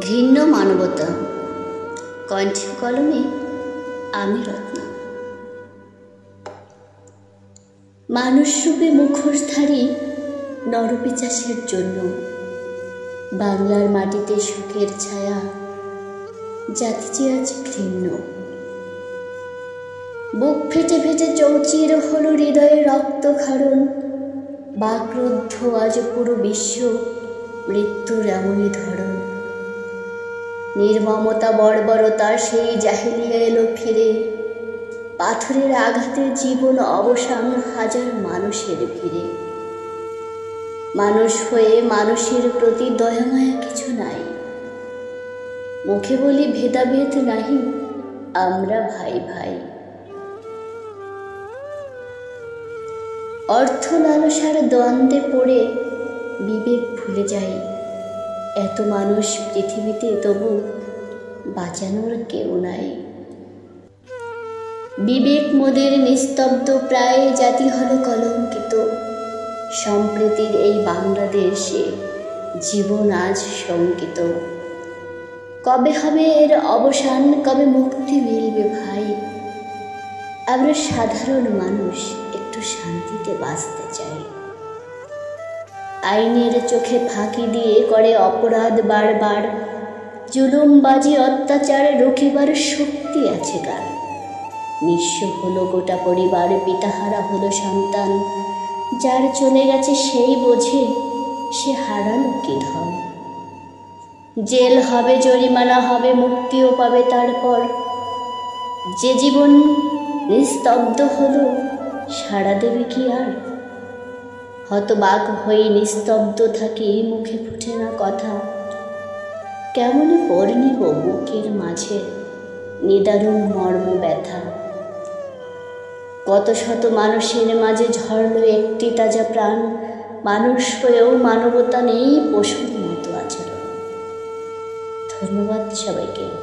ঘৃণ্য মানবতা। কণ্ঠ কলমে আমি রত্না। মানুষরূপে মুখোশধারী নরপিশাচের জন্য বাংলার মাটিতে সুখের ছায়া জাতি যে আজ ঘৃণ্য। বুক ফেটে ফেটে চৌচির হল হৃদয়ে রক্তক্ষরণ। বাকরুদ্ধ আজ পুরো বিশ্ব মৃত্যুর এমনই ধরন। নির্মমতা বর্বরতার সেই জাহেলিয়া এলো ফিরে। পাথরের আঘাতে জীবন অবসান হাজার মানুষের ভিড়ে। মানুষ হয়ে মানুষের প্রতি দয়ামায়া কিছু নাই। মুখে বলি ভেদাভেদ নাহি, আমরা ভাই ভাই। অর্থ লালসার দ্বন্দ্বে পড়ে বিবেক ভুলে যায়। এত মানুষ পৃথিবীতে, তবু বাঁচানোর কেউ নাই। বিবেক মোদের নিস্তব্ধ প্রায় জাতি হলো কলঙ্কিত। সম্প্রীতির এই বাংলাদেশে জীবন আজ শঙ্কিত। কবে হবে এর অবসান, কবে মুক্তি মিলবে ভাই? আমরা সাধারণ মানুষ একটু শান্তিতে বাঁচতে চাই। আইনের চোখে ফাঁকি দিয়ে করে অপরাধ বারবার। জুলুমবাজি অত্যাচার রুখিবার শক্তি আছে কার? নিঃস্ব হলো গোটা পরিবার, পিতাহারা হলো সন্তান। যার চলে গেছে সেই বোঝে সে হারালো কি ধন। জেল হবে, জরিমানা হবে, মুক্তিও পাবে তারপর। যে জীবন নিস্তব্ধ হলো, সাড়া দেবে কি আর? হতবাক হয়ে নিস্তব্ধ থাকি, মুখে ফুটে না কথা। কেমন পরিণীব বুকের মাঝে নিদারুণ মর্ম ব্যথা। কত শত মানুষের মাঝে ঝরল একটি তাজা প্রাণ। মানুষ হয়েও মানবতা নেই, পশুর মতো আচরণ। ধন্যবাদ সবাইকে।